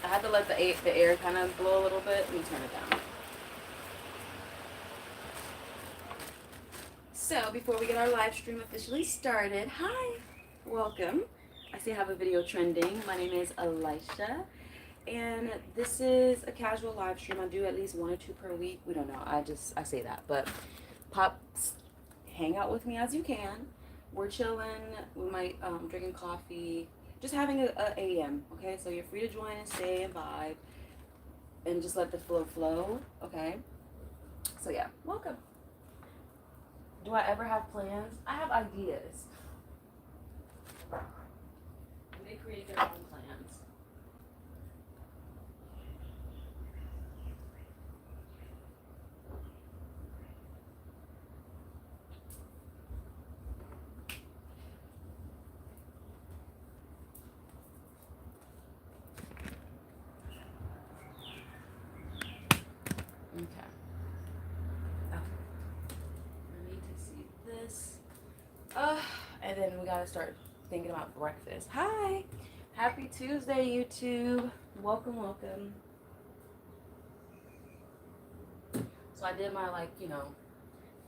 had to let the air kind of blow a little bit. Let me turn it down. So before we get our live stream officially started, hi, welcome. I see I have a video trending. My name is Elisha, and this is a casual live stream. I do at least 1 or 2 per week. We don't know. I say that, but pop, hang out with me as you can. We're chilling. We might drinking coffee, just having a AM. Okay, so you're free to join and stay and vibe, and just let the flow. Okay. So yeah, welcome. Do I ever have plans? I have ideas. They create their own plans. Okay. Oh. I need to see this. And then we gotta start thinking about breakfast. Hi! Happy Tuesday, YouTube. Welcome, welcome. So I did my,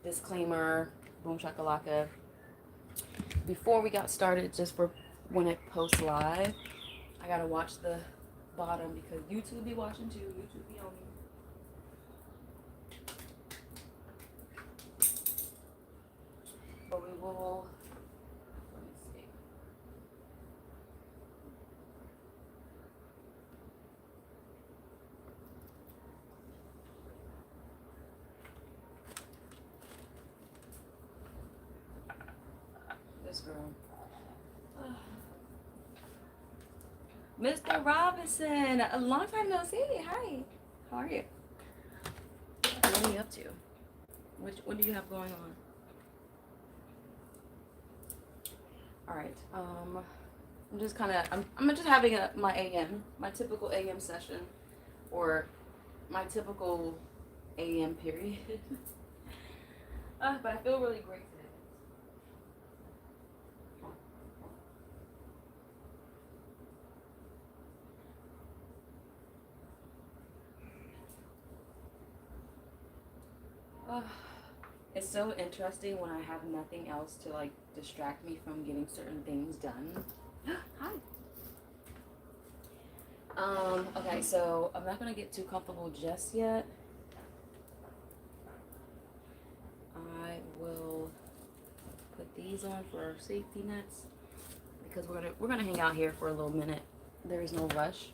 disclaimer, boom shakalaka, before we got started, just for when it posts live. I gotta watch the bottom because YouTube be watching too. YouTube be on me. But we will, let me see. This girl. Mr. Robinson, a long time no see. Hi, how are you? What are you up to? What do you have going on? All right. I'm just having my AM, my typical AM session, or my typical AM period. But I feel really great today. It's so interesting when I have nothing else to distract me from getting certain things done. Hi. Okay, so I'm not gonna get too comfortable just yet. I will put these on for safety nets because we're gonna hang out here for a little minute. There is no rush.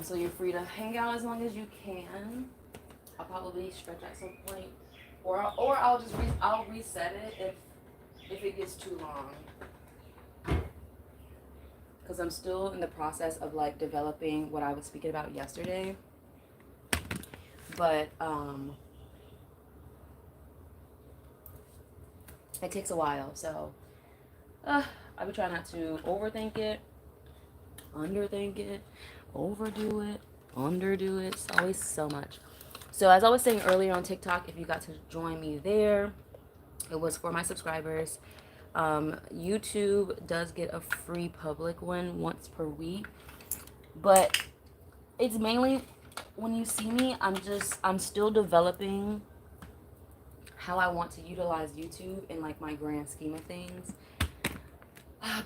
So you're free to hang out as long as you can. I'll probably stretch at some point. Or I'll reset it if it gets too long, because I'm still in the process of developing what I was speaking about yesterday. But it takes a while, so I would try not to overthink it, underthink it, overdo it, underdo it. It's always so much. So as I was saying earlier on TikTok, if you got to join me there, it was for my subscribers. YouTube does get a free public one once per week, but it's mainly when you see me, I'm still developing how I want to utilize YouTube in my grand scheme of things,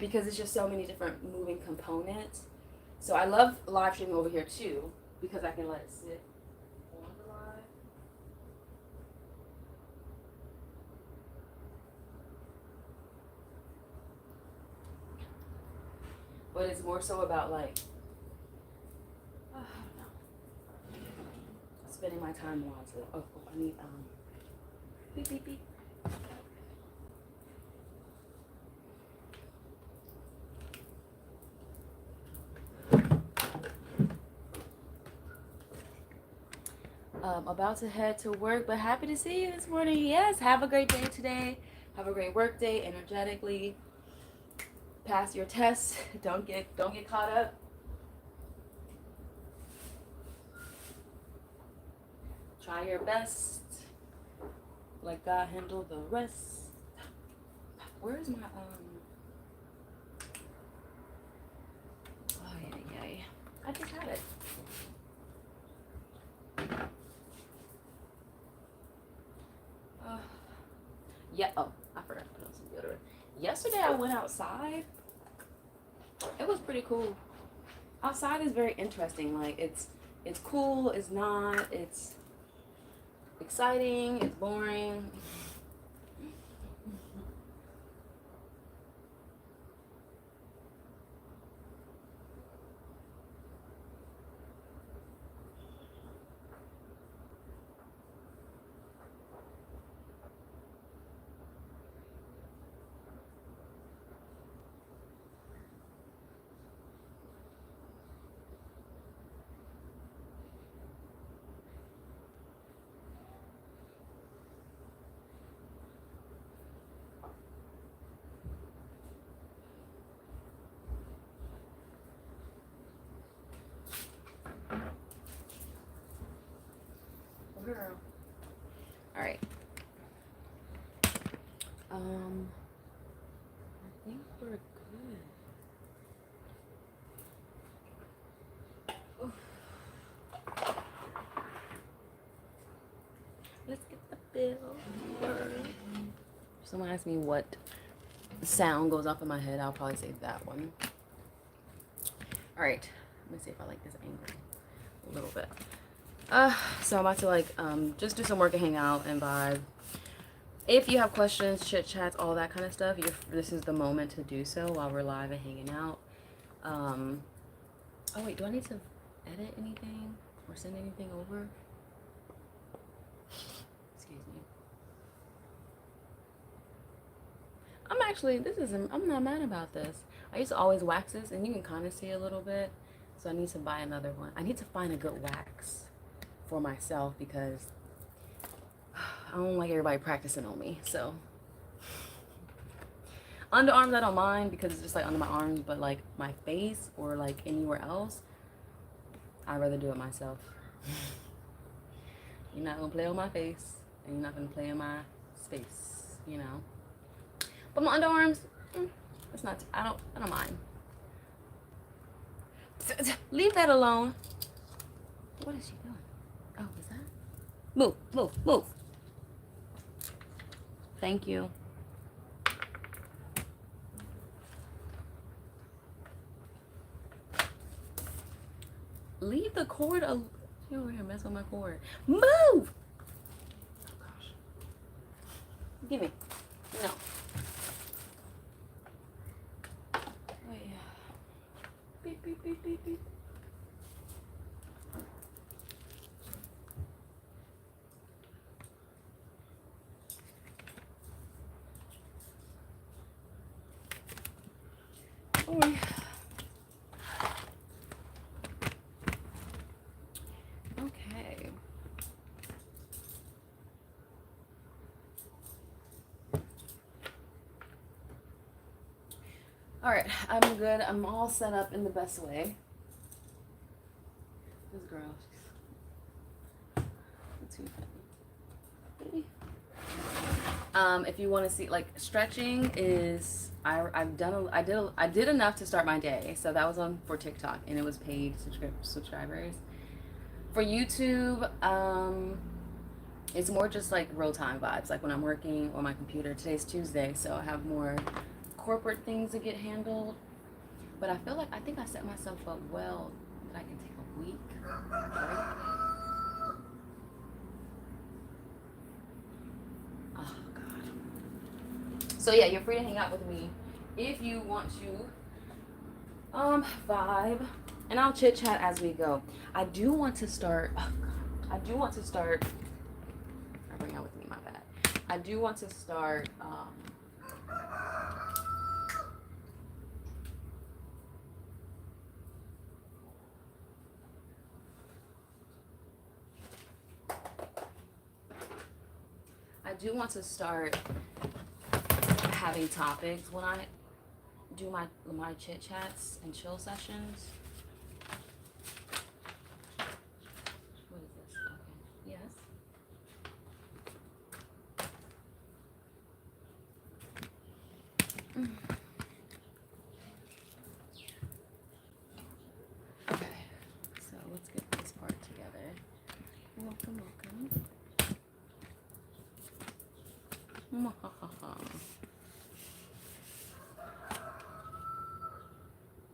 because it's just so many different moving components. So I love live streaming over here too, because I can let it sit. But it's more so about I don't know, spending my time wisely. Oh, I need beep beep beep. About to head to work, but happy to see you this morning. Yes, have a great day today. Have a great work day, energetically. Pass your tests. Don't get caught up. Try your best. Let God handle the rest. Where is my Oh yeah. I just had it. Yeah. Oh, I forgot to put on some deodorant. Yesterday I went outside. It was pretty cool. Outside is very interesting. Like it's cool. It's not. It's exciting. It's boring. Girl. All right. I think we're good. Oof. Let's get the bill. Someone asked me what sound goes off in my head. I'll probably say that one. All right. Let me see if I like this angle a little bit. So I'm about to like just do some work and hang out and vibe. If you have questions, chit chats, all that kind of stuff, this is the moment to do so while we're live and hanging out. Oh wait, do I need to edit anything or send anything over? Excuse me. I'm not mad about this. I used to always wax this, and you can kind of see a little bit. So I need to buy another one. I need to find a good wax for myself because I don't like everybody practicing on me. So underarms I don't mind because it's just like under my arms, but like my face or like anywhere else, I'd rather do it myself. You're not gonna play on my face, and you're not gonna play in my space, you know. But my underarms, it's not. I don't mind. Leave that alone. What is she doing? Oh, is that? Move, move, move. Thank you. Leave the cord. You over here messing with my cord. Move. Oh gosh. Give me. No. Wait. Beep beep beep beep beep. Oh. Okay. All right, I'm good. I'm all set up in the best way. This girl, she's too funny. If you want to see, like, stretching is I did enough to start my day, so that was on for TikTok, and it was paid subscribers. For YouTube, it's more just like real time vibes, like when I'm working on my computer. Today's Tuesday, so I have more corporate things to get handled. But I feel like I think I set myself up well that I can take a week break. Oh God. So yeah, you're free to hang out with me if you want to vibe, and I'll chit chat as we go. I do want to start. I bring out with me, my bad. I do want to start having topics when I do my chit chats and chill sessions. What is this? Okay. Yes. Okay. So let's get this part together. Welcome, welcome.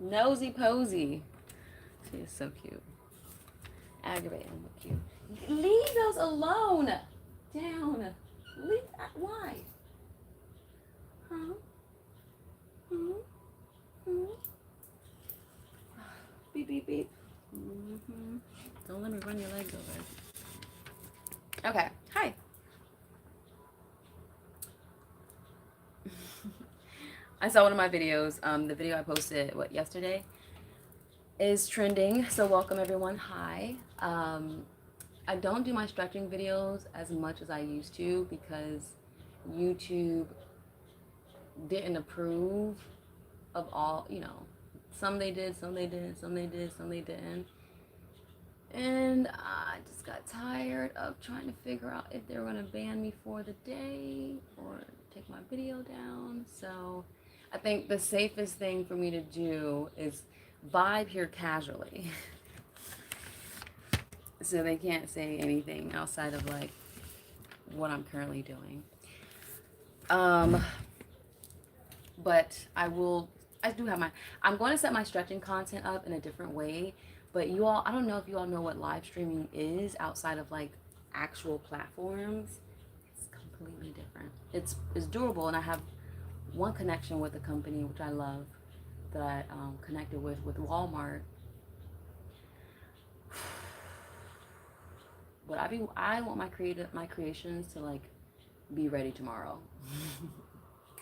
Nosy posy. She is so cute. Aggravating, but cute. Leave those alone. Down. Leave that. Why? Huh? Hmm? Hmm? Beep, beep, beep. Mm-hmm. Don't let me run your legs over. Okay. Hi. I saw one of my videos. The video I posted, yesterday, is trending. So welcome everyone. Hi. I don't do my stretching videos as much as I used to because YouTube didn't approve of all, some they did, some they didn't, some they did, some they didn't. And I just got tired of trying to figure out if they were going to ban me for the day or take my video down. So I think the safest thing for me to do is vibe here casually. So they can't say anything outside of like what I'm currently doing. But I do have I'm going to set my stretching content up in a different way. But you all, I don't know if you all know what live streaming is outside of like actual platforms. It's completely different. It's doable, and I have one connection with a company which I love that connected with Walmart. But I want my creations to like be ready tomorrow.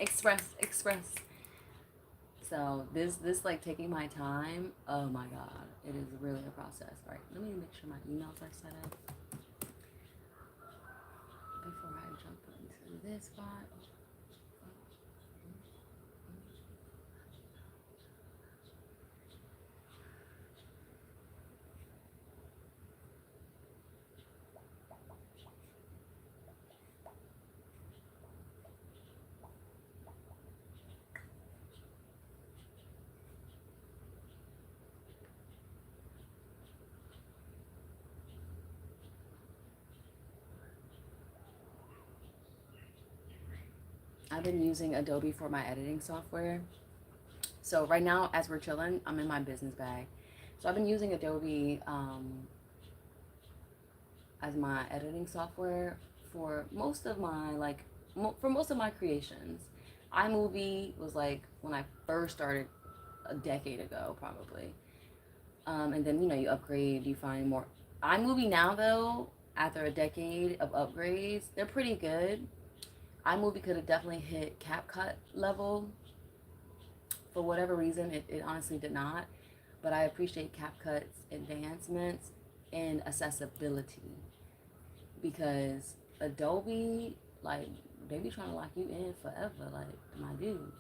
express. So this like taking my time. Oh my god, it is really a process. All right, let me make sure my emails are set up before I jump into this spot. I've been using Adobe for my editing software. So right now, as we're chilling, I'm in my business bag. So I've been using Adobe as my editing software for most of my creations. iMovie was like when I first started a decade ago, probably. And then you upgrade, you find more. iMovie now though, after a decade of upgrades, they're pretty good. iMovie could have definitely hit CapCut level. For whatever reason, it honestly did not. But I appreciate CapCut's advancements in accessibility. Because Adobe, like, they be trying to lock you in forever, like, my dude.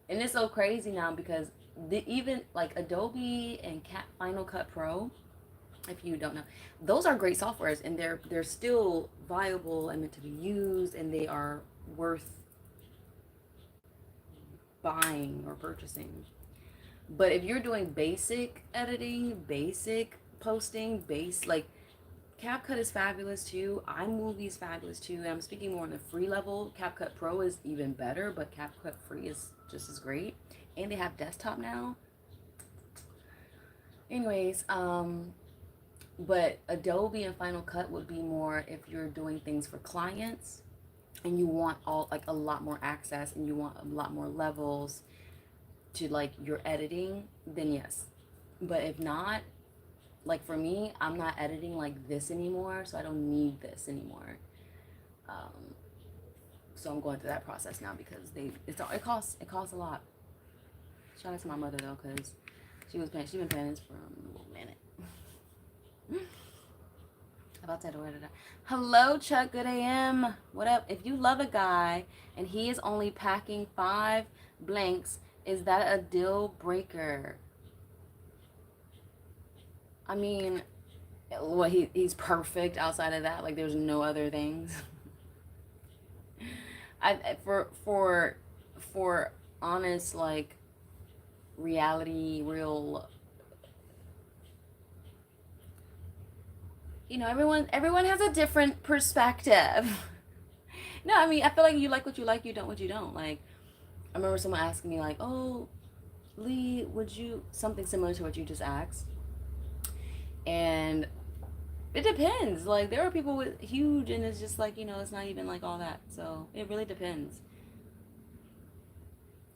And it's so crazy now because even like Adobe and Final Cut Pro, if you don't know, those are great softwares and they're still viable and meant to be used, and they are worth buying or purchasing. But if you're doing basic editing, basic posting, like CapCut is fabulous too. iMovie is fabulous too. And I'm speaking more on the free level. CapCut Pro is even better, but CapCut Free is just as great. And they have desktop now. Anyways, but Adobe and Final Cut would be more if you're doing things for clients and you want a lot more access and you want a lot more levels to like your editing, then yes. But if not, like for me, I'm not editing like this anymore, so I don't need this anymore. So I'm going through that process now because it costs a lot. Shout out to my mother though, because she's been paying this for a little minute. About that order. Hello, Chuck. Good AM. What up? If you love a guy and he is only packing 5 blanks, is that a deal breaker? I mean, well, he's perfect outside of that. Like, there's no other things. For honest, like, reality, real You know, everyone has a different perspective. No, I mean, I feel like you like what you like, you don't what you don't. Like, I remember someone asking me like, "Oh, Lee, would you," something similar to what you just asked. And it depends. Like, there are people with huge, and it's just like, it's not even like all that. So it really depends.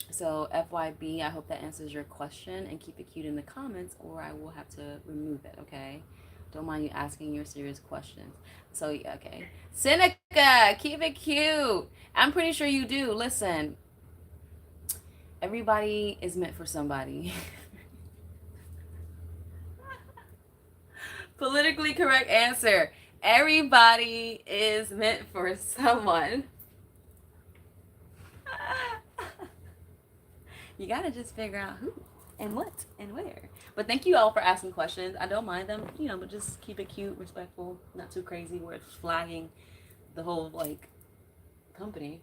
So FYB, I hope that answers your question, and keep it cute in the comments, or I will have to remove it. Okay. Don't mind you asking your serious questions. So yeah, okay. Seneca, keep it cute. I'm pretty sure you do. Listen, everybody is meant for somebody. Politically correct answer. Everybody is meant for someone. You gotta just figure out who and what and where. But thank you all for asking questions. I don't mind them, but just keep it cute, respectful, not too crazy where it's flagging the whole like company.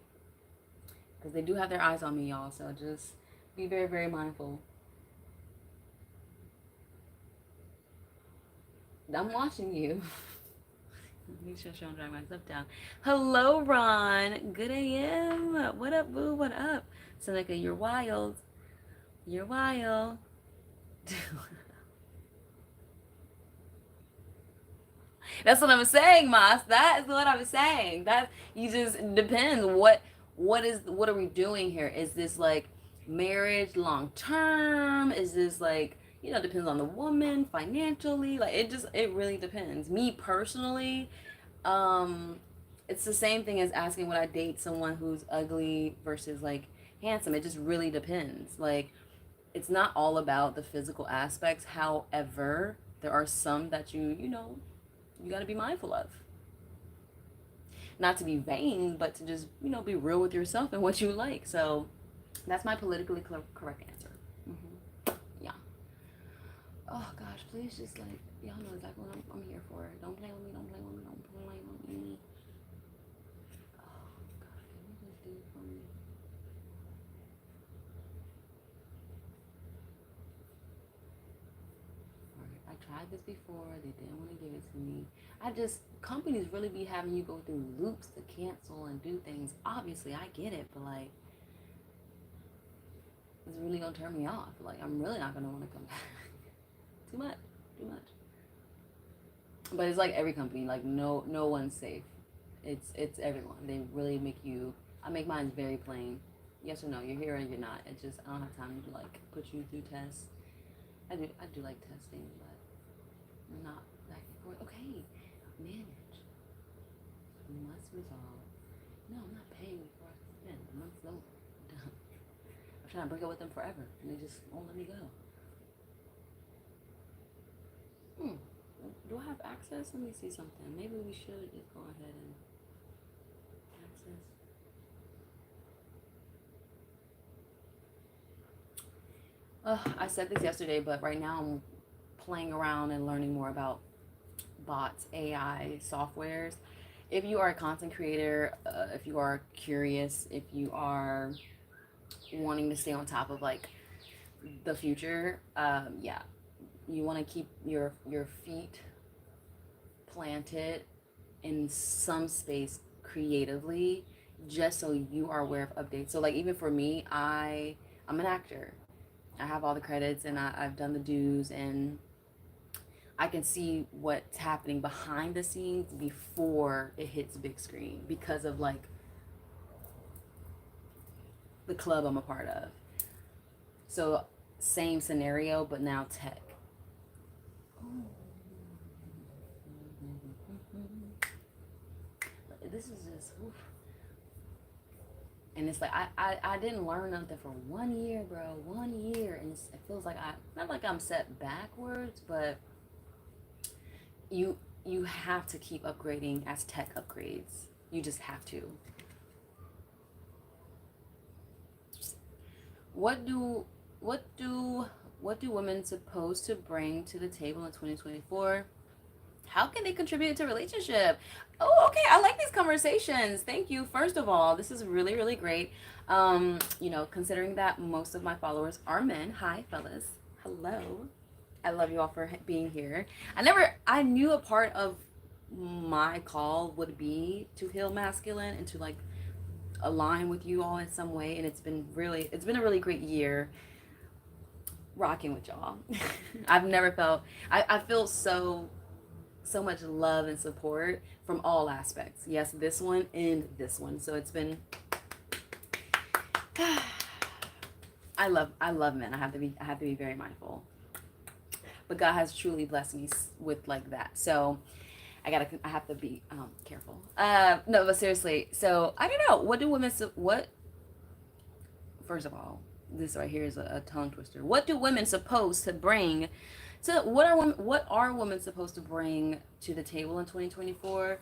Because they do have their eyes on me, y'all. So just be very, very mindful. I'm watching you. Make sure I don't drag myself down. Hello, Ron. Good AM. What up, boo? What up? Seneca, you're wild. You're wild. That's what I'm saying, Mas. That is what I'm saying. That you just depends what are we doing here? Is this like marriage long term? Is this like depends on the woman financially? Like it really depends. Me personally, it's the same thing as asking would I date someone who's ugly versus like handsome. It just really depends. Like it's not all about the physical aspects. However, there are some that you got to be mindful of. Not to be vain, but to just, be real with yourself and what you like. So that's my politically correct answer. Yeah. Oh, gosh, please just, like, y'all know exactly what I'm here for. Don't play with me, don't play with me, don't play with me. Oh, God, can you just do it for me? I tried this before. They didn't want to give it to me. Companies really be having you go through loops to cancel and do things. Obviously, I get it, but like, it's really gonna turn me off. Like, I'm really not gonna want to come back. Too much, too much. But it's like every company. Like, no one's safe. It's everyone. They really make you. I make mine very plain. Yes or no. You're here or you're not. It's just I don't have time to like put you through tests. I do like testing, but not back and forth. Okay, manage. You must resolve. No, I'm not paying before I spend. The month's over. Done. I'm trying to break up with them forever, and they just won't let me go. Do I have access? Let me see something. Maybe we should just go ahead and access. I said this yesterday, but right now I'm playing around and learning more about bots, AI softwares. If you are a content creator, if you are curious, if you are wanting to stay on top of like the future, yeah, you want to keep your feet planted in some space creatively, just so you are aware of updates. So like even for me, I'm an actor. I have all the credits and I've done the dues and I can see what's happening behind the scenes before it hits big screen because of like the club I'm a part of. So same scenario, but now tech. This is just, oof. And it's like I didn't learn nothing for 1 year, bro. 1 year, and it feels like not like I'm set backwards, but you have to keep upgrading as tech upgrades. You just have to. What do what do what do women supposed to bring to the table in 2024? How can they contribute to a relationship? Oh, okay. I like these conversations. Thank you. First of all, this is really, really great. Considering that most of my followers are men. Hi, fellas. Hello. I love you all for being here. I knew a part of my call would be to heal masculine and to like align with you all in some way. And it's been a really great year rocking with y'all. I've never felt, I feel so much love and support from all aspects. Yes, this one and this one. So it's been I love men. I have to be very mindful. But God has truly blessed me with like that. So I have to be careful. No, but seriously. So I don't know. What do women what first of all, this right here is a tongue twister. What do women supposed to bring to what are women supposed to bring to the table in 2024?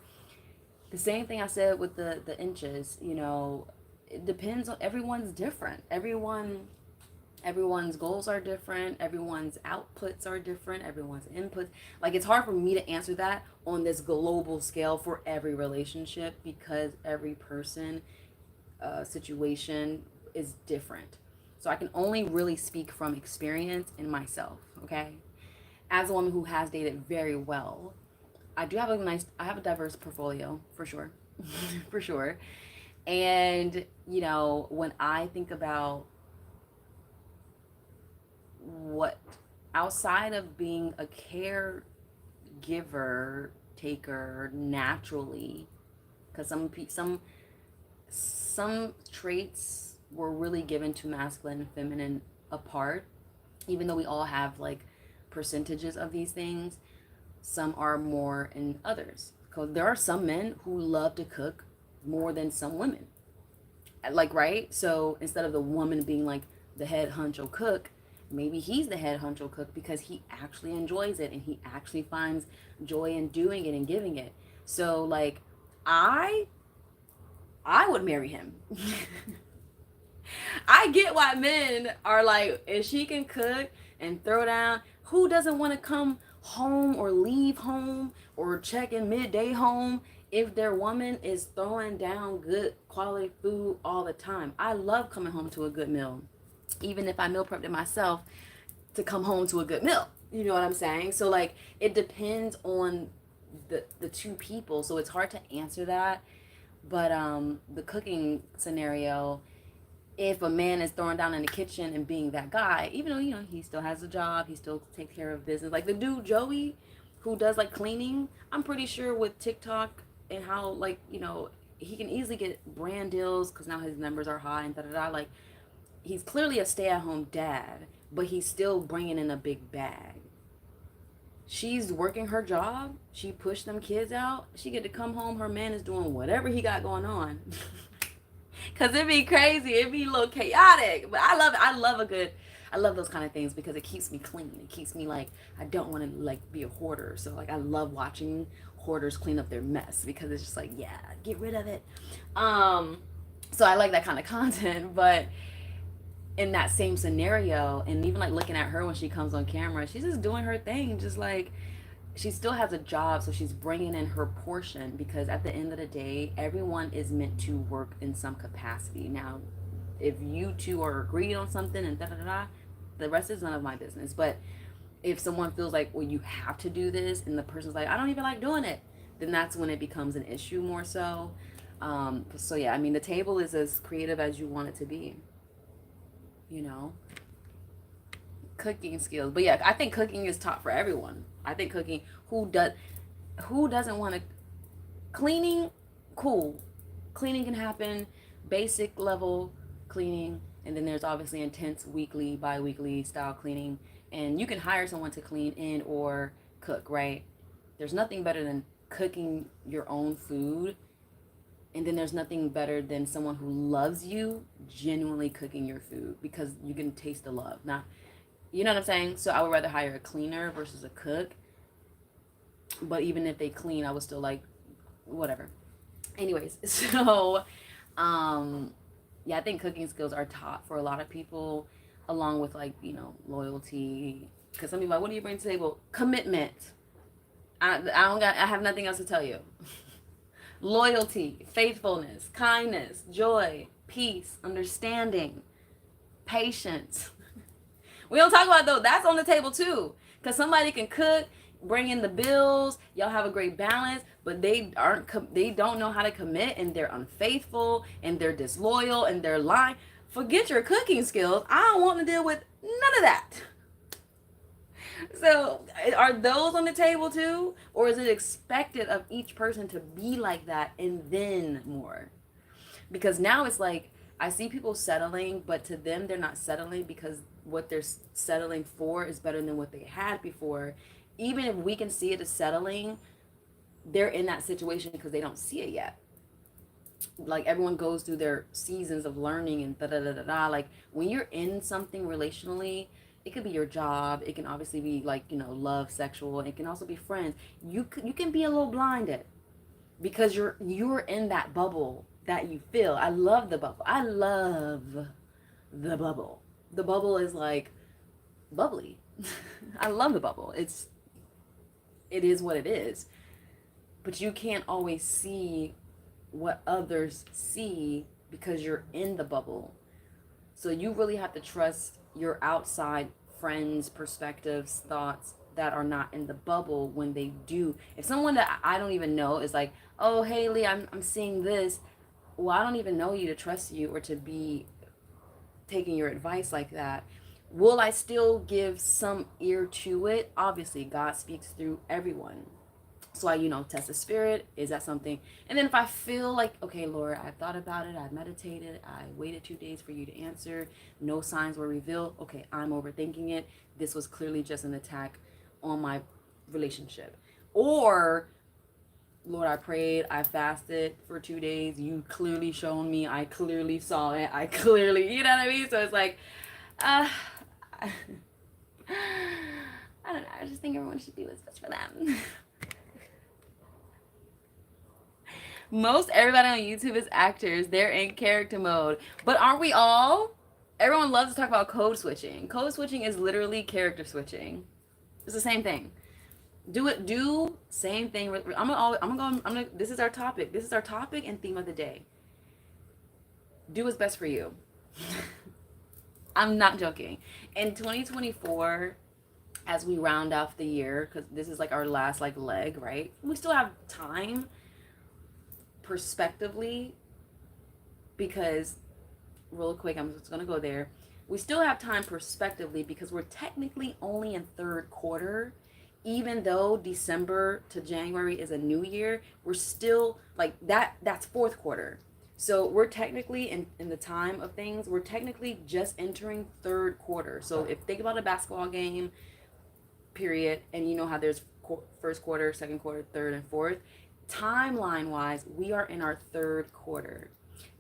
The same thing I said with the inches, you know, it depends on everyone's different. Everyone's goals are different, everyone's outputs are different, everyone's inputs. Like it's hard for me to answer that on this global scale for every relationship because every person situation is different. So I can only really speak from experience in myself, okay? As a woman who has dated very well, I have a diverse portfolio for sure. For sure. And, you know, when I think about what outside of being a caregiver taker naturally, because some traits were really given to masculine and feminine apart, even though we all have like percentages of these things. Some are more in others, because there are some men who love to cook more than some women, like, right? So instead of the woman being like the head honcho cook, maybe he's the head honcho cook because he actually enjoys it and he actually finds joy in doing it and giving it. So like I would marry him. I get why men are like, if she can cook and throw down, who doesn't want to come home or leave home or check in midday home if their woman is throwing down good quality food all the time? I love coming home to a good meal, even if I meal prepped it myself, to come home to a good meal. You know what I'm saying? So like it depends on the two people. So it's hard to answer that. But the cooking scenario, if a man is throwing down in the kitchen and being that guy, even though, you know, he still has a job, he still takes care of business. Like the dude Joey, who does like cleaning, I'm pretty sure with TikTok and how, like, you know, he can easily get brand deals because now his numbers are high and da da da. Like he's clearly a stay-at-home dad, but he's still bringing in a big bag. She's working her job. She pushed them kids out. She get to come home. Her man is doing whatever he got going on. Cause it'd be crazy. It'd be a little chaotic. But I love it. I love those kind of things because it keeps me clean. It keeps me like, I don't want to like be a hoarder. So like I love watching hoarders clean up their mess because it's just like, yeah, get rid of it. So I like that kind of content, but in that same scenario, and even like looking at her when she comes on camera, she's just doing her thing, just like she still has a job, so she's bringing in her portion because at the end of the day, everyone is meant to work in some capacity. Now, if you two are agreed on something and da da da, the rest is none of my business. But if someone feels like, well, you have to do this, and the person's like, I don't even like doing it, then that's when it becomes an issue more so. So yeah, I mean, the table is as creative as you want it to be. You know, cooking skills. But yeah, I think cooking is taught for everyone. I think cooking, who doesn't want to, cleaning, cool. Cleaning can happen, basic level cleaning, and then there's obviously intense weekly, bi-weekly style cleaning, and you can hire someone to clean and or cook, right? There's nothing better than cooking your own food. And then there's nothing better than someone who loves you genuinely cooking your food because you can taste the love. Now, you know what I'm saying? So I would rather hire a cleaner versus a cook. But even if they clean, I would still like, whatever. Anyways, so, yeah, I think cooking skills are taught for a lot of people, along with like, you know, loyalty. Because some people are like, what do you bring to the table? Commitment. I have nothing else to tell you. Loyalty, faithfulness, kindness, joy, peace, understanding, patience. We don't talk about those. That's on the table too. Because somebody can cook, bring in the bills, y'all have a great balance, but they don't know how to commit, and they're unfaithful, and they're disloyal, and they're lying. Forget your cooking skills. I don't want to deal with none of that. So, are those on the table too? Or is it expected of each person to be like that and then more? Because now it's like, I see people settling, but to them, they're not settling because what they're settling for is better than what they had before. Even if we can see it as settling, they're in that situation because they don't see it yet. Like, everyone goes through their seasons of learning and da da da da da. Like, when you're in something relationally, it could be your job. It can obviously be like, love, sexual. It can also be friends. You can be a little blinded because you're in that bubble that you feel. I love the bubble. I love the bubble. The bubble is like bubbly. I love the bubble. It is what it is. But you can't always see what others see because you're in the bubble. So you really have to trust your outside friends' perspectives, thoughts that are not in the bubble when they do. If someone that I don't even know is like, "Oh, Haley, I'm seeing this," well, I don't even know you to trust you or to be taking your advice like that. Will I still give some ear to it? Obviously, God speaks through everyone. So I, test the spirit. Is that something? And then if I feel like, okay, Lord, I've thought about it, I've meditated, I waited 2 days for you to answer, no signs were revealed, okay, I'm overthinking it. This was clearly just an attack on my relationship. Or, Lord, I prayed, I fasted for 2 days, you clearly shown me, I clearly saw it, I clearly, you know what I mean? So it's like, I don't know, I just think everyone should do what's best for them. Most everybody on YouTube is actors. They're in character mode. But aren't we all? Everyone loves to talk about code switching. Code switching is literally character switching. It's the same thing. Do same thing. This is our topic. This is our topic and theme of the day. Do what's best for you. I'm not joking. In 2024, as we round off the year, because this is like our last leg, right? We still have time prospectively, because real quick, I'm just gonna go there. We still have time prospectively because we're technically only in third quarter. Even though December to January is a new year, we're still like that's fourth quarter. So we're technically in the time of things, we're technically just entering third quarter. So if think about a basketball game period, and you know how there's first quarter, second quarter, third, and fourth. Timeline wise, we are in our third quarter.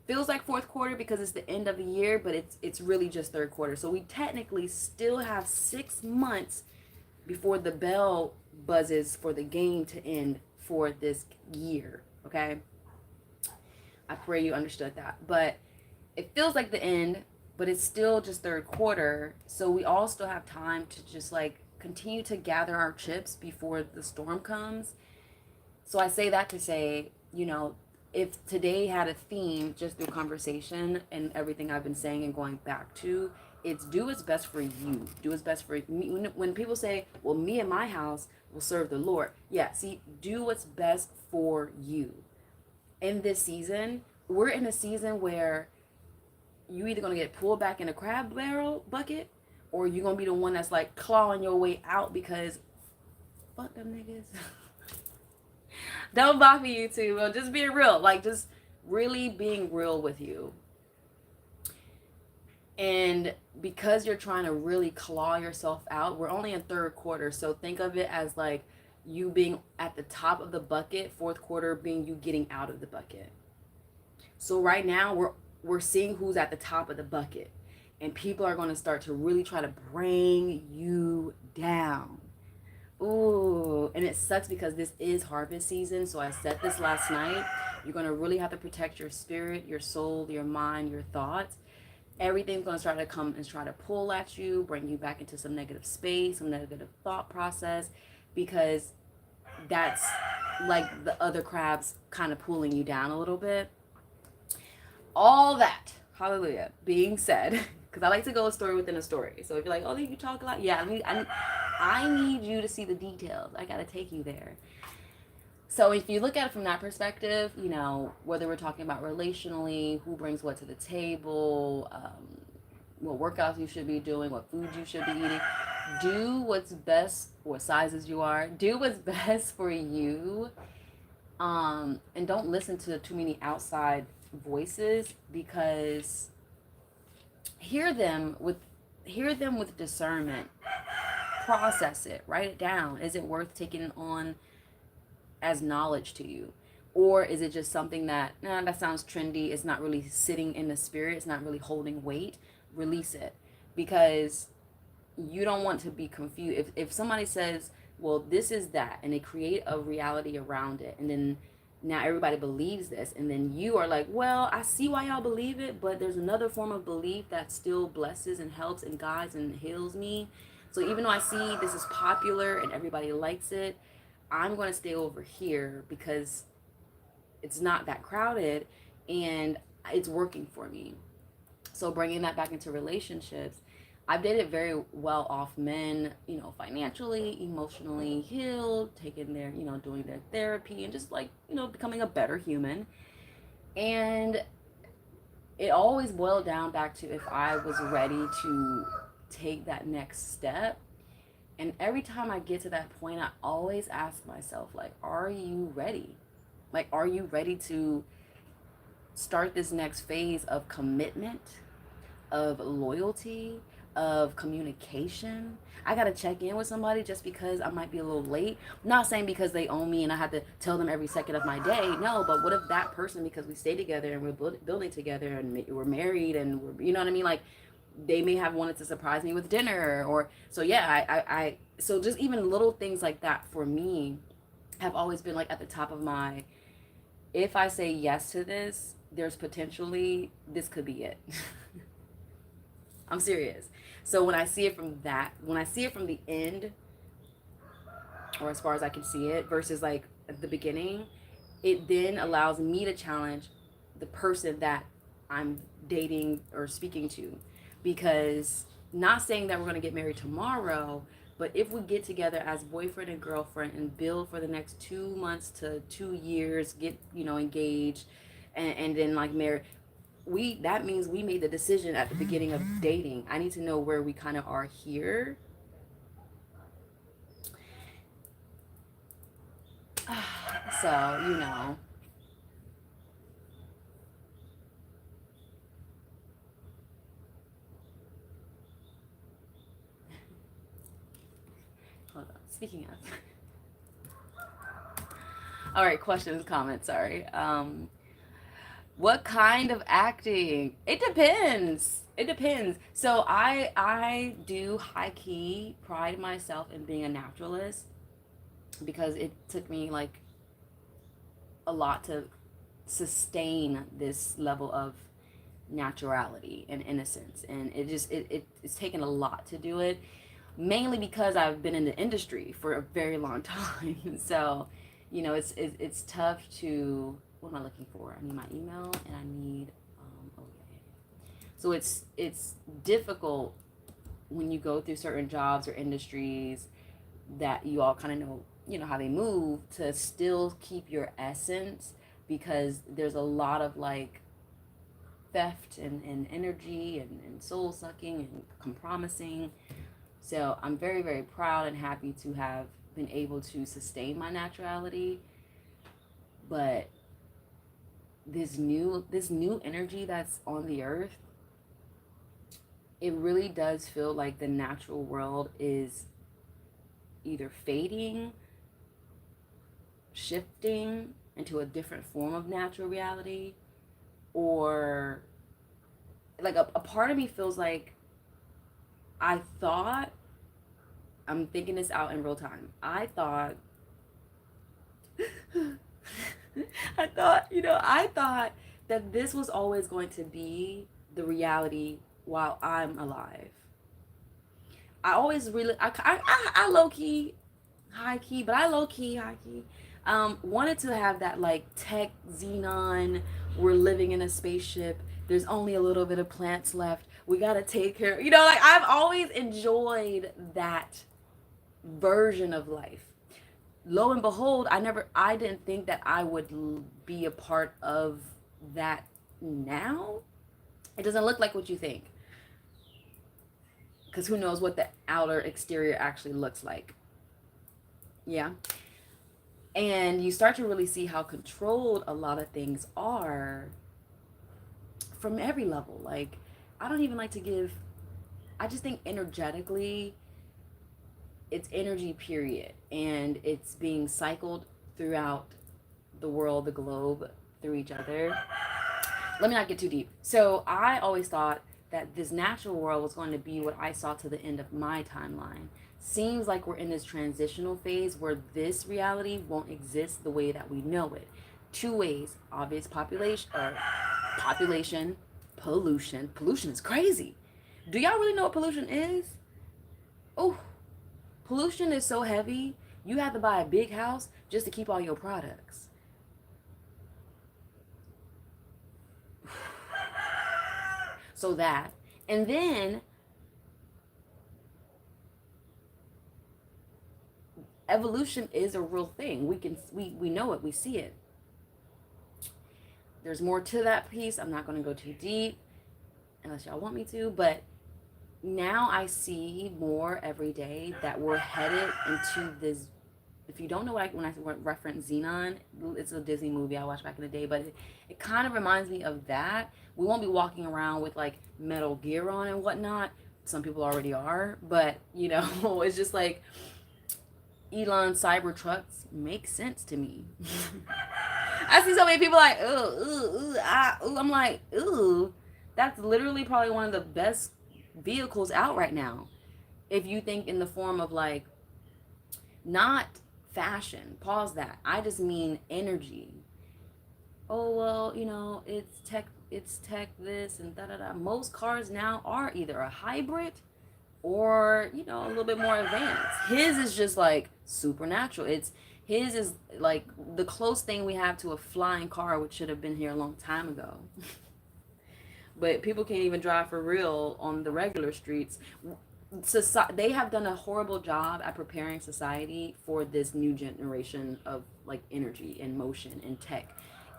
Feels like fourth quarter because it's the end of the year, but it's really just third quarter. So we technically still have 6 months before the bell buzzes for the game to end for this year. Okay, I pray you understood that. But it feels like the end, but it's still just third quarter. So we all still have time to just continue to gather our chips before the storm comes. So I say that to say, if today had a theme just through conversation and everything I've been saying and going back to, it's do what's best for you. Do what's best for me. When people say, well, me and my house will serve the Lord. Yeah, see, do what's best for you. In this season, we're in a season where you either going to get pulled back in a crab barrel bucket, or you're going to be the one that's clawing your way out because fuck them niggas. Don't bop me, YouTube. Well, just being real. Just really being real with you. And because you're trying to really claw yourself out, we're only in third quarter. So think of it as you being at the top of the bucket, fourth quarter being you getting out of the bucket. So right now we're seeing who's at the top of the bucket. And people are going to start to really try to bring you down. Ooh, and it sucks because this is harvest season. So I said this last night. You're going to really have to protect your spirit, your soul, your mind, your thoughts. Everything's going to start to come and try to pull at you, bring you back into some negative space, some negative thought process, because that's the other crabs kind of pulling you down a little bit. All that, hallelujah, being said, because I like to go a story within a story. So if you're like, oh, you talk a lot, yeah, I need you to see the details. I gotta take you there. So if you look at it from that perspective, you know, whether we're talking about relationally, who brings what to the table, what workouts you should be doing, what food you should be eating, do what's best, what sizes you are, do what's best for you, and don't listen to too many outside voices, because hear them with discernment, process it, write it down. Is it worth taking on as knowledge to you, or is it just something that, nah, that sounds trendy, it's not really sitting in the spirit, it's not really holding weight? Release it, because you don't want to be confused. If somebody says, well, this is that, and they create a reality around it, and then now everybody believes this, and then you are like, well, I see why y'all believe it, but there's another form of belief that still blesses and helps and guides and heals me. So even though I see this is popular and everybody likes it, I'm going to stay over here because it's not that crowded and it's working for me. So bringing that back into relationships, I've dated very well off men, you know, financially, emotionally healed, taking their, you know, doing their therapy and just like, you know, becoming a better human. And it always boiled down back to if I was ready to take that next step. And every time I get to that point, I always ask myself, like, are you ready? Like, are you ready to start this next phase of commitment, of loyalty, of communication? I gotta check in with somebody just because I might be a little late. I'm not saying because they own me and I have to tell them every second of my day. No, but what if that person, because we stay together and we're building together and we're married and we're, you know what I mean? Like, they may have wanted to surprise me with dinner, or so yeah, I so just even little things like that for me have always been like at the top of my, if I say yes to this, there's potentially this could be it. I'm serious. So when I see it from the end, or as far as I can see it, versus like at the beginning, it then allows me to challenge the person that I'm dating or speaking to. Because not saying that we're going to get married tomorrow, but if we get together as boyfriend and girlfriend and build for the next 2 months to 2 years, get, you know, engaged, and then like married, that means we made the decision at the beginning of dating. I need to know where we kind of are here. So, you know. Hold on. Speaking of. All right, questions, comments, sorry. What kind of acting? It depends. It depends. So I do high key pride myself in being a naturalist, because it took me like a lot to sustain this level of naturality and innocence, and it's taken a lot to do it, mainly because I've been in the industry for a very long time. So, you know, it's tough to, what am I looking for? I need my email and I need okay. So it's difficult when you go through certain jobs or industries that you all kind of know, you know, how they move, to still keep your essence, because there's a lot of like theft and energy and soul sucking and compromising. So I'm very, very proud and happy to have been able to sustain my naturality. But this new energy that's on the earth, it really does feel like the natural world is either fading, shifting into a different form of natural reality, or like a part of me feels like I thought, I'm thinking this out in real time. I thought I thought that this was always going to be the reality while I'm alive. I always really, I low key, high key, but I low key, high key, wanted to have that like tech xenon, we're living in a spaceship, there's only a little bit of plants left, We gotta take care. You know, like I've always enjoyed that version of life. Lo and behold, I didn't think that I would be a part of that now. It doesn't look like what you think. Because who knows what the outer exterior actually looks like. Yeah. And you start to really see how controlled a lot of things are from every level. Like, I don't even like to give, I just think energetically, it's energy, period. And it's being cycled throughout the world, the globe, through each other. Let me not get too deep. So I always thought that this natural world was going to be what I saw to the end of my timeline. Seems like we're in this transitional phase where this reality won't exist the way that we know it. Two ways: obvious population, pollution. Pollution is crazy. Do y'all really know what pollution is? Oh, pollution is so heavy, you have to buy a big house just to keep all your products. So that, and then evolution is a real thing. We know it, we see it. There's more to that piece. I'm not going to go too deep unless y'all want me to, but now I see more every day that we're headed into this. If you don't know when I reference Xenon, it's a Disney movie I watched back in the day, but it kind of reminds me of that. We won't be walking around with like Metal Gear on and whatnot. Some people already are, but you know, it's just like Elon Cybertrucks make sense to me. I see so many people like, ooh. I'm like, ooh, that's literally probably one of the best vehicles out right now. If you think in the form of like, not fashion, pause that. I just mean energy. Oh, well, you know, it's tech this and da. Most cars now are either a hybrid or, you know, a little bit more advanced. His is just like supernatural. His is like the close thing we have to a flying car, which should have been here a long time ago. But people can't even drive for real on the regular streets. They have done a horrible job at preparing society for this new generation of like energy and motion and tech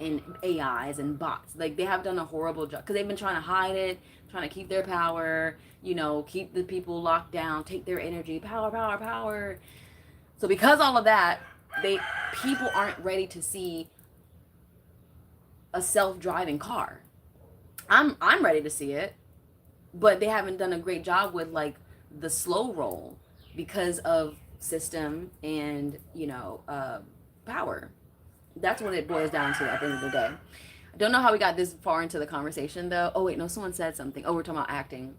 and AIs and bots. Like they have done a horrible job because they've been trying to hide it, trying to keep their power, you know, keep the people locked down, take their energy, power. So because all of that, people aren't ready to see a self-driving car. I'm ready to see it, but they haven't done a great job with like the slow roll because of system and, you know, power. That's what it boils down to at the end of the day. I don't know how we got this far into the conversation though. Oh wait, no, someone said something. Oh, we're talking about acting.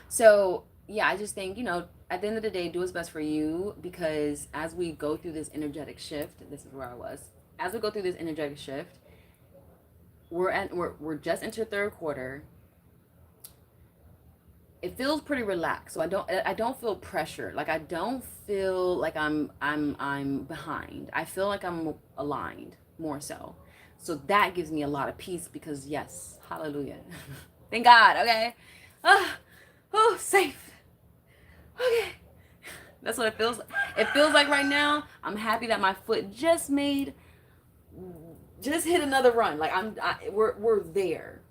So yeah, I just think, you know, at the end of the day, do what's best for you, because as we go through this energetic shift, this is where I was. As we go through this energetic shift, we're just into third quarter. It feels pretty relaxed, so I don't feel pressure. Like I don't feel like I'm behind. I feel like I'm aligned more so. So that gives me a lot of peace because yes, hallelujah, thank God. Okay, safe. Okay, that's what it feels like. It feels like right now. I'm happy that my foot just hit another run. Like we're there.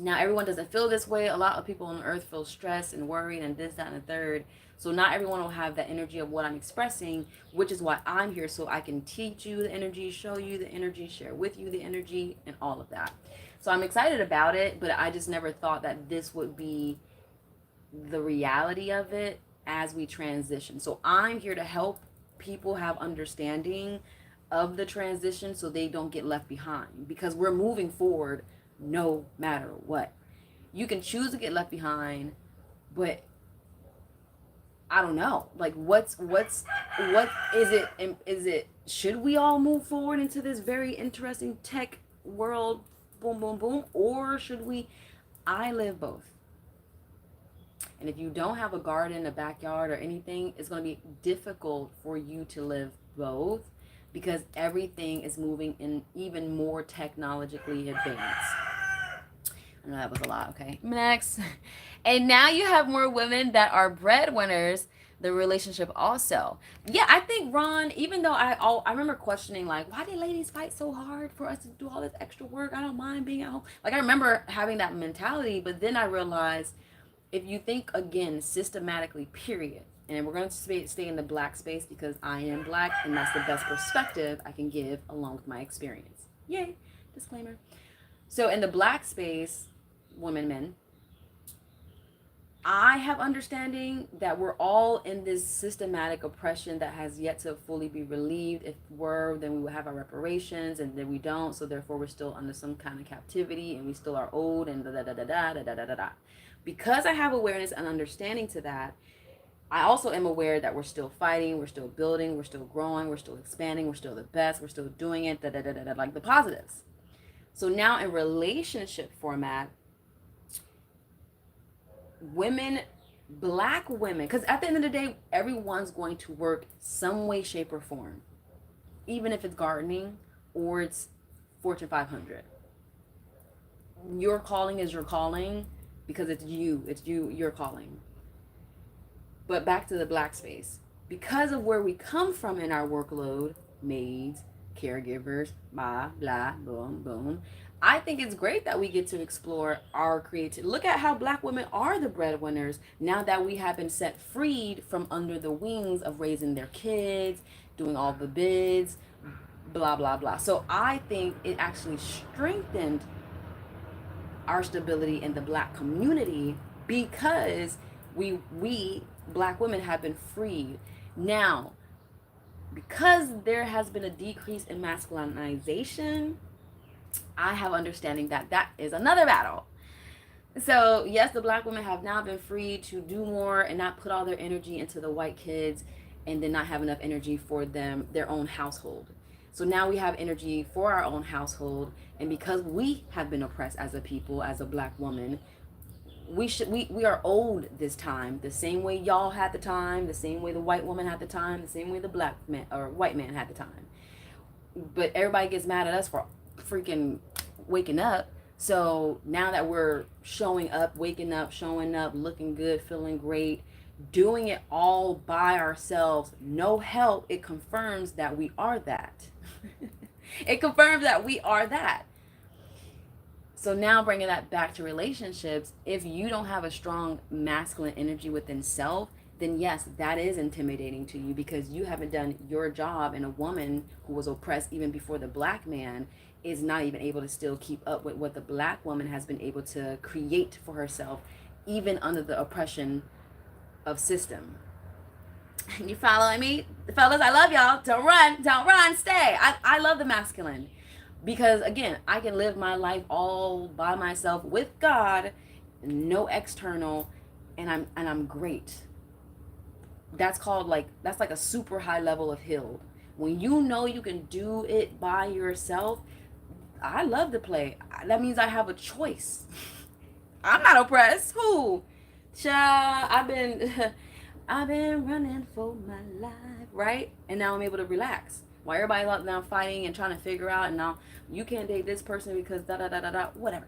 Now, everyone doesn't feel this way. A lot of people on earth feel stressed and worried and this, that, and the third. So not everyone will have that energy of what I'm expressing, which is why I'm here, so I can teach you the energy, show you the energy, share with you the energy, and all of that. So I'm excited about it, but I just never thought that this would be the reality of it as we transition. So I'm here to help people have understanding of the transition so they don't get left behind, because we're moving forward no matter what. You can choose to get left behind, but I don't know. Like what is it should we all move forward into this very interesting tech world, boom boom boom, or should we I live both. And if you don't have a garden, a backyard, or anything, it's going to be difficult for you to live both, because everything is moving in even more technologically advanced. That was a lot. Okay. Next. And now you have more women that are breadwinners. The relationship also. Yeah, I think Ron. Even though I remember questioning like, why did ladies fight so hard for us to do all this extra work? I don't mind being at home. Like I remember having that mentality, but then I realized if you think again systematically, period. And we're going to stay in the black space because I am black, and that's the best perspective I can give along with my experience. Yay! Disclaimer. So in the black space, women, men, I have understanding that we're all in this systematic oppression that has yet to fully be relieved. If we're, then we will have our reparations, and then we don't. So therefore, we're still under some kind of captivity, and we still are old, and da da da da da da da da da. Because I have awareness and understanding to that, I also am aware that we're still fighting, we're still building, we're still growing, we're still expanding, we're still the best, we're still doing it, da da da da da, like the positives. So now in relationship format, women, black women, because at the end of the day, everyone's going to work some way, shape, or form, even if it's gardening or it's Fortune 500. Your calling is your calling because it's your calling. But back to the black space. Because of where we come from in our workload, maids, caregivers, blah, blah, boom, boom, I think it's great that we get to explore our creativity. Look at how black women are the breadwinners now that we have been set freed from under the wings of raising their kids, doing all the bids, blah, blah, blah. So I think it actually strengthened our stability in the black community because we black women have been freed. Now, because there has been a decrease in masculinization, I have understanding that that is another battle. So yes, the black women have now been free to do more and not put all their energy into the white kids and then not have enough energy for their own household. So now we have energy for our own household, and because we have been oppressed as a people, as a black woman, we are owed this time the same way y'all had the time, the same way the white woman had the time, the same way the black man or white man had the time. But everybody gets mad at us for freaking waking up. So now that we're showing up, waking up, showing up, looking good, feeling great, doing it all by ourselves, no help, it confirms that we are that. It confirms that we are that. So now bringing that back to relationships, if you don't have a strong masculine energy within self, then yes, that is intimidating to you because you haven't done your job, and a woman who was oppressed even before the black man is not even able to still keep up with what the black woman has been able to create for herself, even under the oppression of system. You following me? Fellas, I love y'all. Don't run, stay. I love the masculine. Because again, I can live my life all by myself with God, no external, and I'm great. That's like a super high level of healed. When you know you can do it by yourself, I love to play. That means I have a choice. I'm not oppressed. Who? Child, I've been running for my life, right? And now I'm able to relax. While everybody's out now fighting and trying to figure out, and now you can't date this person because da da da da da, whatever.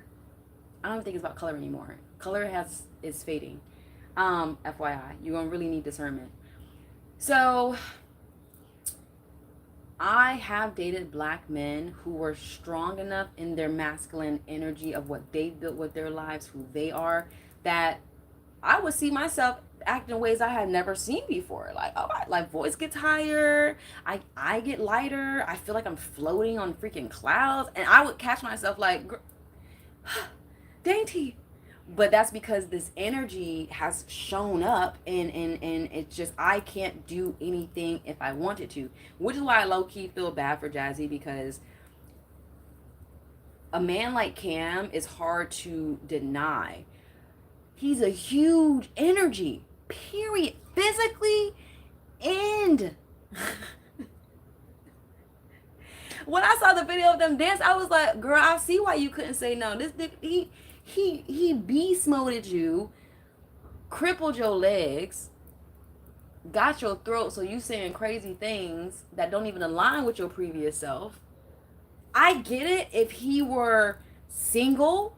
I don't think it's about color anymore. Color is fading. FYI, you're gonna really need discernment. So I have dated black men who were strong enough in their masculine energy of what they built with their lives, who they are, that I would see myself acting in ways I had never seen before. Like, oh, my voice gets higher. I get lighter. I feel like I'm floating on freaking clouds. And I would catch myself like, dainty. But that's because this energy has shown up, and it's just, I can't do anything if I wanted to. Which is why I low-key feel bad for Jazzy, because a man like Cam is hard to deny. He's a huge energy, period, physically and when I saw the video of them dance, I was like, girl, I see why you couldn't say no. This he beast moded you, crippled your legs, got your throat so you saying crazy things that don't even align with your previous self. I get it if he were single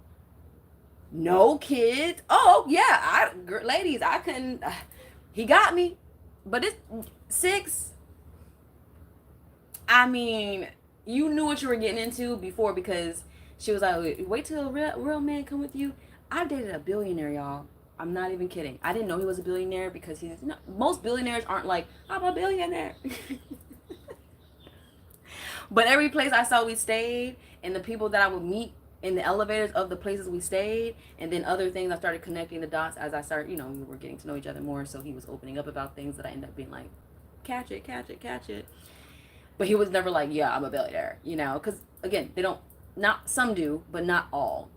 no kids. Oh yeah, ladies, I couldn't. He got me, but it's 6. I mean, you knew what you were getting into before because she was like, wait till a real man come with you. I've dated a billionaire, y'all. I'm not even kidding. I didn't know he was a billionaire because most billionaires aren't like, I'm a billionaire. But every place I saw we stayed, and the people that I would meet in the elevators of the places we stayed, and then other things, I started connecting the dots as I started, we were getting to know each other more. So he was opening up about things that I ended up being like, catch it, catch it, catch it. But he was never like, yeah, I'm a billionaire, because again, they don't, not some do, but not all.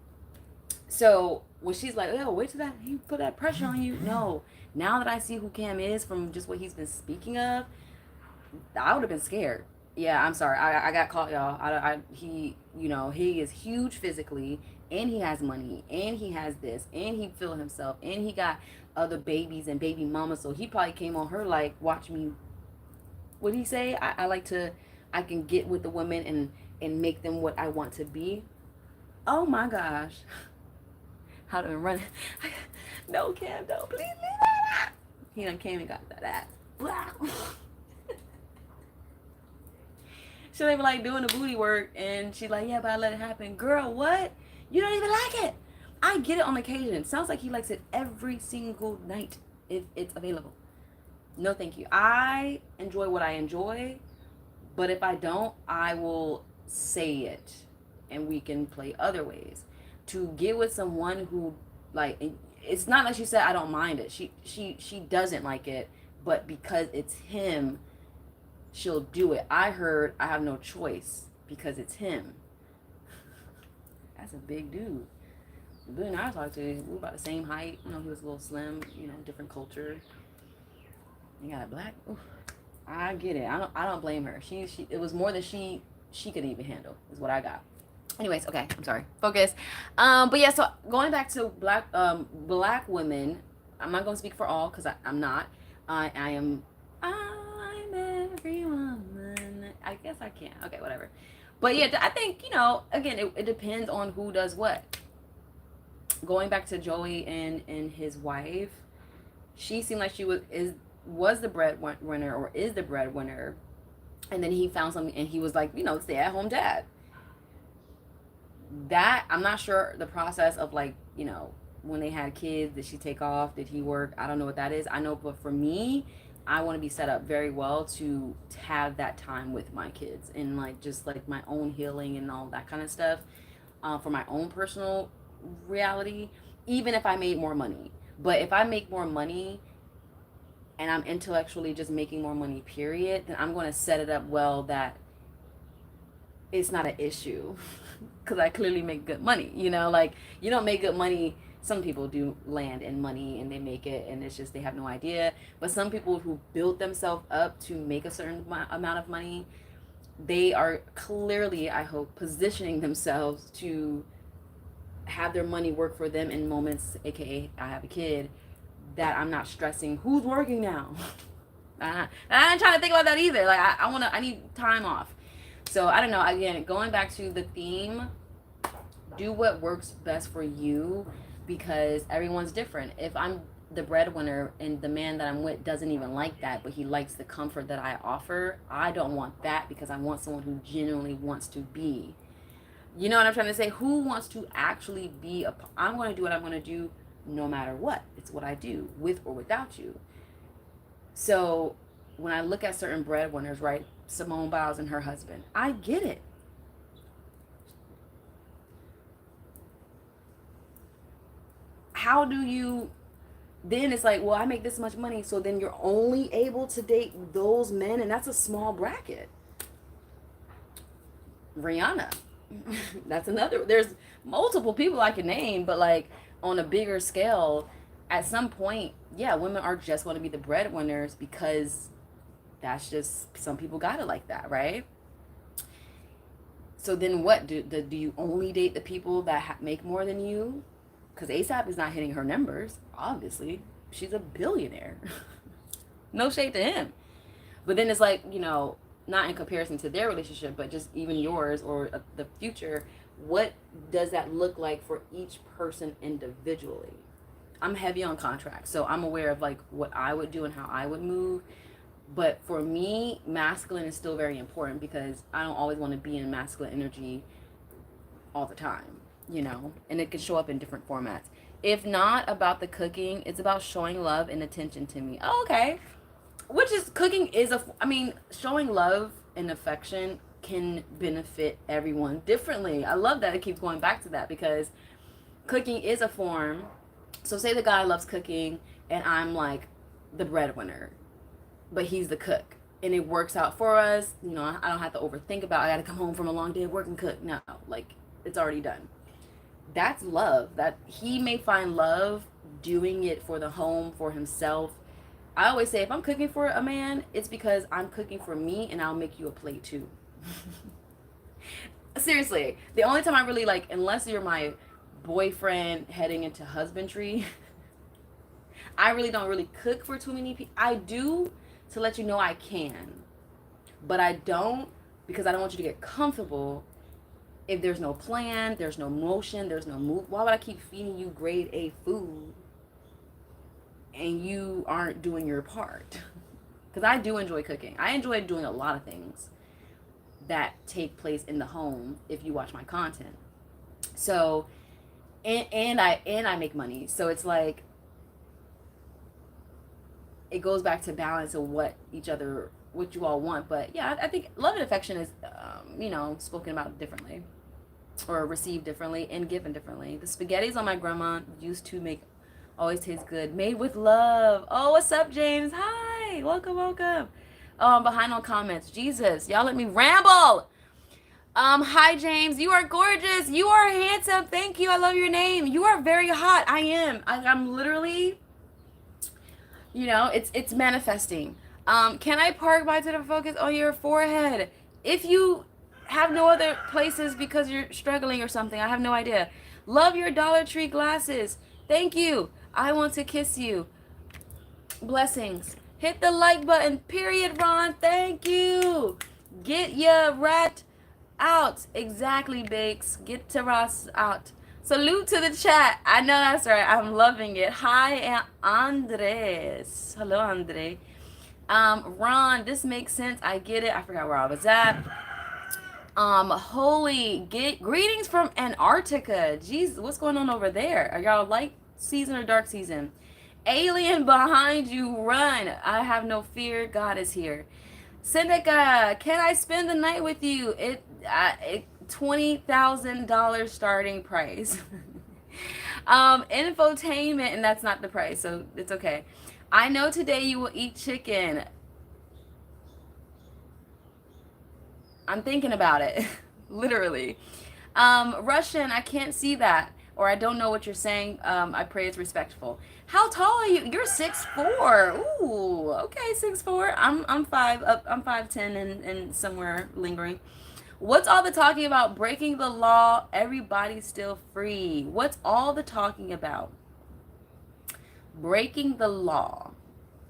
So when she's like, oh, wait till that he put that pressure on you. No, now that I see who Cam is from just what he's been speaking of, I would have been scared. Yeah, I'm sorry. I got caught, y'all. He is huge physically, and he has money, and he has this, and he feel himself, and he got other babies and baby mamas. So he probably came on her like, watch me. What did he say? I can get with the women and make them what I want to be. Oh my gosh. How to run? No, Cam, don't please leave that. He done came and got that. Wow. She don't even like doing the booty work, and she's like, yeah, but I let it happen. Girl, what? You don't even like it. I get it on occasion. Sounds like he likes it every single night if it's available. No, thank you. I enjoy what I enjoy, but if I don't, I will say it, and we can play other ways. To get with someone who, like, it's not like she said I don't mind it. She doesn't like it, but because it's him, she'll do it. I heard I have no choice because it's him. That's a big dude. The dude I talked to, we were about the same height. He was a little slim. Different culture. You got a black. Oof. I get it. I don't blame her. She it was more than she could even handle. Is what I got. Anyways, okay. I'm sorry. Focus. But yeah. So going back to black women, I'm not going to speak for all because I'm not. I'm every woman. I guess I can't. Okay, whatever. But yeah, I think again, it depends on who does what. Going back to Joey and his wife, she seemed like she was the breadwinner or is the breadwinner, and then he found something and he was like, stay at home dad. That I'm not sure the process of like, when they had kids, did she take off? Did he work? I don't know what that is. I know, but for me, I want to be set up very well to have that time with my kids and like just like my own healing and all that kind of stuff, for my own personal reality, even if I made more money. But if I make more money and I'm intellectually just making more money, period, then I'm going to set it up well that it's not an issue because I clearly make good money. Like you don't make good money. Some people do land in money and they make it and it's just they have no idea. But some people who build themselves up to make a certain amount of money, they are clearly, I hope, positioning themselves to have their money work for them in moments, aka I have a kid, that I'm not stressing who's working now. I'm not trying to think about that either. Like I need time off. So I don't know. Again, going back to the theme, do what works best for you because everyone's different. If I'm the breadwinner and the man that I'm with doesn't even like that, but he likes the comfort that I offer, I don't want that because I want someone who genuinely wants to be. You know what I'm trying to say? Who wants to actually be I'm going to do what I'm going to do no matter what. It's what I do with or without you. So when I look at certain breadwinners, right? Simone Biles and her husband, I get it. How do you then it's like, well, I make this much money, so then you're only able to date those men, and that's a small bracket. Rihanna. That's another. There's multiple people I can name, but like on a bigger scale, at some point, yeah, women are just going to be the breadwinners because that's just, some people got it like that, right? So then what? Do you only date the people that make more than you? Because ASAP is not hitting her numbers, obviously. She's a billionaire. No shade to him. But then it's like, not in comparison to their relationship, but just even yours or the future. what does that look like for each person individually? I'm heavy on contracts, so I'm aware of like what I would do and how I would move. But for me, masculine is still very important because I don't always want to be in masculine energy all the time, you know, and it can show up in different formats. If not about the cooking, it's about showing love and attention to me. Oh, okay. Which is, cooking is I mean, showing love and affection can benefit everyone differently. I love that it keeps going back to that because cooking is a form. So say the guy loves cooking and I'm like the breadwinner, but he's the cook. And it works out for us. You know, I don't have to overthink about, I got to come home from a long day of work and cook. No, like, it's already done. That's love. That he may find love doing it for the home, for himself. I always say if I'm cooking for a man, it's because I'm cooking for me and I'll make you a plate too. Seriously, the only time I really like, unless you're my boyfriend heading into husbandry, I really don't really cook for too many people. I do to let you know I can, but I don't because I don't want you to get comfortable. If there's no plan, there's no motion, there's no move, why would I keep feeding you grade A food and you aren't doing your part? Because I do enjoy cooking. I enjoy doing a lot of things that take place in the home if you watch my content. So, and I make money. So it's like, it goes back to balance of what you all want. But yeah, I think love and affection is, you know, spoken about differently or received differently and given differently. The spaghettis on my grandma used to make always taste good, made with love. Oh, what's up, James? Hi, welcome. I'm behind on comments. Jesus, y'all let me ramble. Hi, James. You are gorgeous. You are handsome. Thank you. I love your name. You are very hot. I am. I'm literally, you know, it's manifesting. Can I park my to the focus on your forehead? If you have no other places because you're struggling or something, I have no idea. Love your Dollar Tree glasses. Thank you. I want to kiss you. Blessings. Hit the like button. Period, Ron. Thank you. Get your rat out. Exactly, Bakes. Get Taras out. Salute to the chat. I know that's right. I'm loving it. Hi, Andres. Hello, Andre. Ron, this makes sense. I get it. I forgot where I was at. Greetings from Antarctica. Jeez, what's going on over there? Are y'all light season or dark season? Alien behind you, run. I have no fear. God is here. Seneca, can I spend the night with you? It $20,000 starting price. Infotainment, and that's not the price, so it's okay. I know today you will eat chicken. I'm thinking about it. Literally. Russian, I can't see that. Or I don't know what you're saying. I pray it's respectful. How tall are you? You're 6'4". Ooh, okay, 6'4". I'm 5'10" and somewhere lingering. What's all the talking about? Breaking the law, everybody's still free. What's all the talking about? Breaking the law,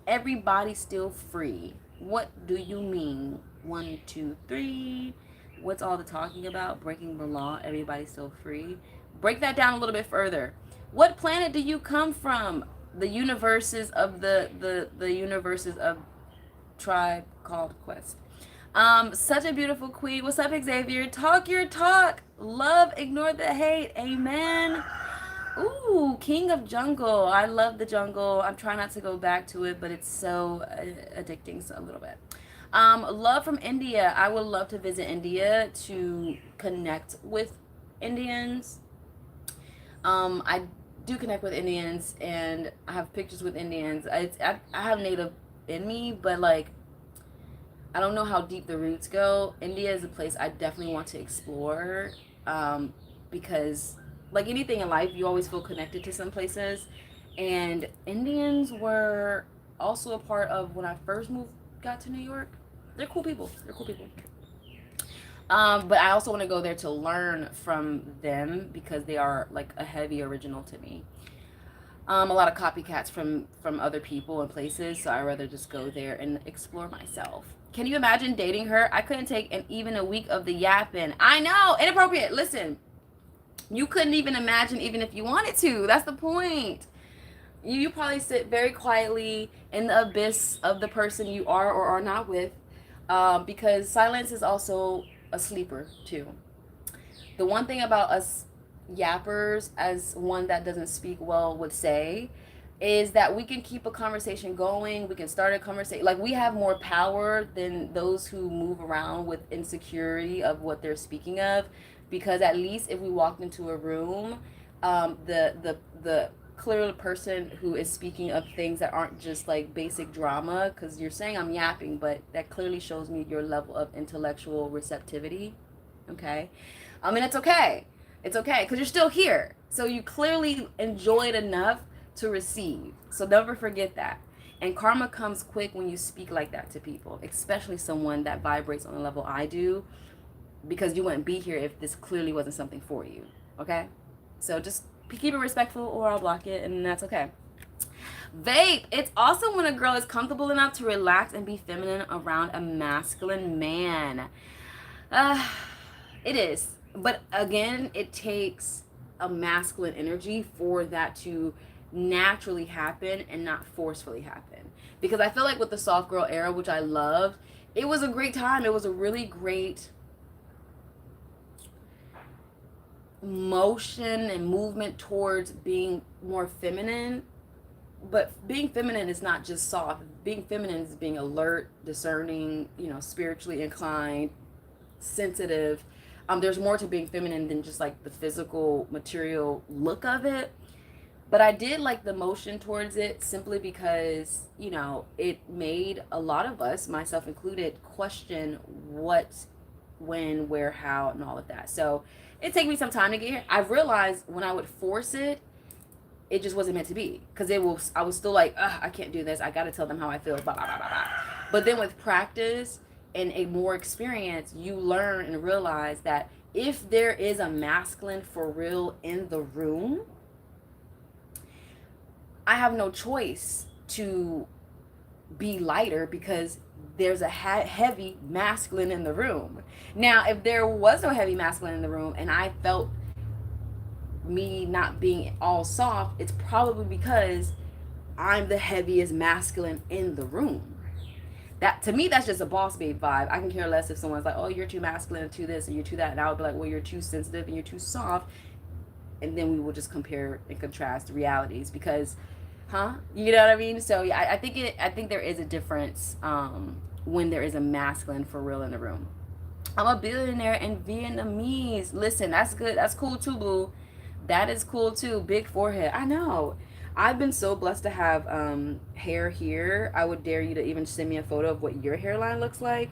everybody's still free. What do you mean? 1, 2, 3. What's all the talking about? Breaking the law, everybody's still free. Break that down a little bit further. What planet do you come from? The universes of the universes of Tribe Called Quest. Such a beautiful queen. What's up, Xavier? Talk your talk. Love, ignore the hate. Amen. Ooh, King of Jungle. I love the jungle. I'm trying not to go back to it, but it's so addicting, so a little bit. Love from India. I would love to visit India to connect with Indians. I do connect with Indians, and I have pictures with Indians. I have Native in me, but like, I don't know how deep the roots go. India is a place I definitely want to explore, because like anything in life, you always feel connected to some places, and Indians were also a part of when I first got to New York. They're cool people. But I also want to go there to learn from them because they are like a heavy original to me. A lot of copycats from other people and places, so I'd rather just go there and explore myself. Can you imagine dating her? I couldn't take even a week of the yapping. I know, inappropriate. Listen, You couldn't even imagine even if you wanted to. That's the point. You probably sit very quietly in the abyss of the person you are or are not with, because silence is also a sleeper too. The one thing about us yappers, as one that doesn't speak well would say, is that we can keep a conversation going. We can start a conversation. Like, we have more power than those who move around with insecurity of what they're speaking of, because at least if we walked into a room, the clear person who is speaking of things that aren't just like basic drama, because you're saying I'm yapping, but that clearly shows me your level of intellectual receptivity. Okay. I mean, it's okay. It's okay because you're still here. So you clearly enjoyed enough to receive. So never forget that. And karma comes quick when you speak like that to people, especially someone that vibrates on the level I do, because you wouldn't be here if this clearly wasn't something for you. Okay? So just keep it respectful or I'll block it, and that's okay. Vape. It's also when a girl is comfortable enough to relax and be feminine around a masculine man. Uh, it is. But again, it takes a masculine energy for that to naturally happen and not forcefully happen. Because I feel like with the soft girl era, which I loved, it was a great time. It was a really great motion and movement towards being more feminine. But being feminine is not just soft. Being feminine is being alert, discerning, spiritually inclined, sensitive. There's more to being feminine than just like the physical material look of it. But I did like the motion towards it simply because, it made a lot of us, myself included, question what, when, where, how, and all of that. So it took me some time to get here. I realized when I would force it, it just wasn't meant to be. Because I was still like, I can't do this. I got to tell them how I feel, blah, blah, blah, blah, blah. But then with practice and a more experience, you learn and realize that if there is a masculine for real in the room, I have no choice to be lighter because there's a heavy masculine in the room. Now, if there was no heavy masculine in the room and I felt me not being all soft, it's probably because I'm the heaviest masculine in the room. That, to me, that's just a boss babe vibe. I can care less if someone's like, oh, you're too masculine to this and you're too that, and I would be like, well, you're too sensitive and you're too soft, and then we will just compare and contrast realities because, you know what I mean? So yeah, I think there is a difference when there is a masculine for real in the room. I'm a billionaire in Vietnamese. Listen, that's good. That's cool too, boo. That is cool too. Big forehead. I know. I've been so blessed to have hair here. I would dare you to even send me a photo of what your hairline looks like.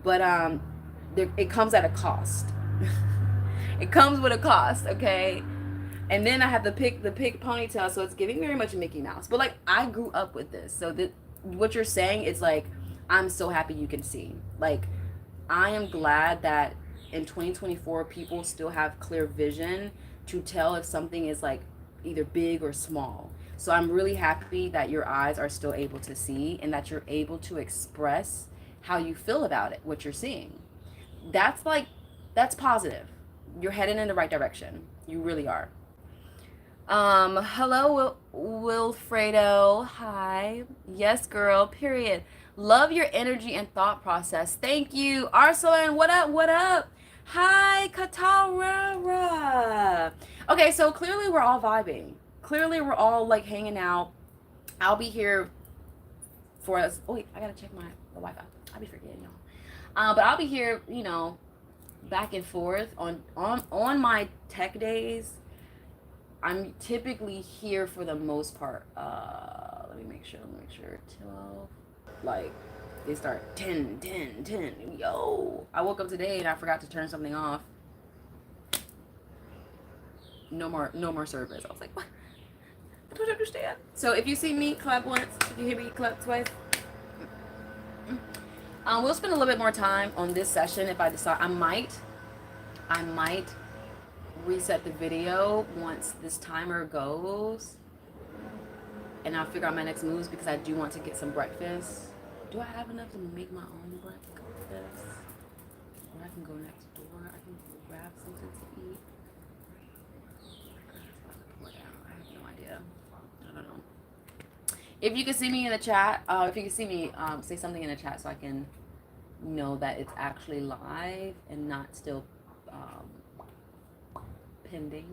But it comes at a cost. It comes with a cost, okay? And then I have the pig ponytail, so it's giving very much Mickey Mouse. But like, I grew up with this, so that what you're saying is like, I'm so happy you can see. Like, I am glad that in 2024 people still have clear vision to tell if something is like either big or small. So I'm really happy that your eyes are still able to see and that you're able to express how you feel about it, what you're seeing. That's positive. You're heading in the right direction. You really are. Hello, Wilfredo. Hi. Yes, girl. Period. Love your energy and thought process. Thank you. Arsalan, what up? What up? Hi, Katara. Okay, so clearly we're all vibing. Clearly we're all like hanging out. I'll be here for us. Oh, wait, I gotta check the Wi-Fi. I'll be forgetting y'all. But I'll be here, back and forth on my tech days. I'm typically here for the most part. Let me make sure. 12. Like, they start 10. Yo. I woke up today and I forgot to turn something off. No more service. I was like, what? I don't understand. So if you see me, clap once. If you hear me, clap twice. We'll spend a little bit more time on this session if I decide. I might reset the video once this timer goes, and I'll figure out my next moves because I do want to get some breakfast. Do I have enough to make my own breakfast? Or I can go next door. I can grab something to eat. yeah, I don't know. If you can see me in the chat, if you can see me, say something in the chat so I can know that it's actually live and not still pending.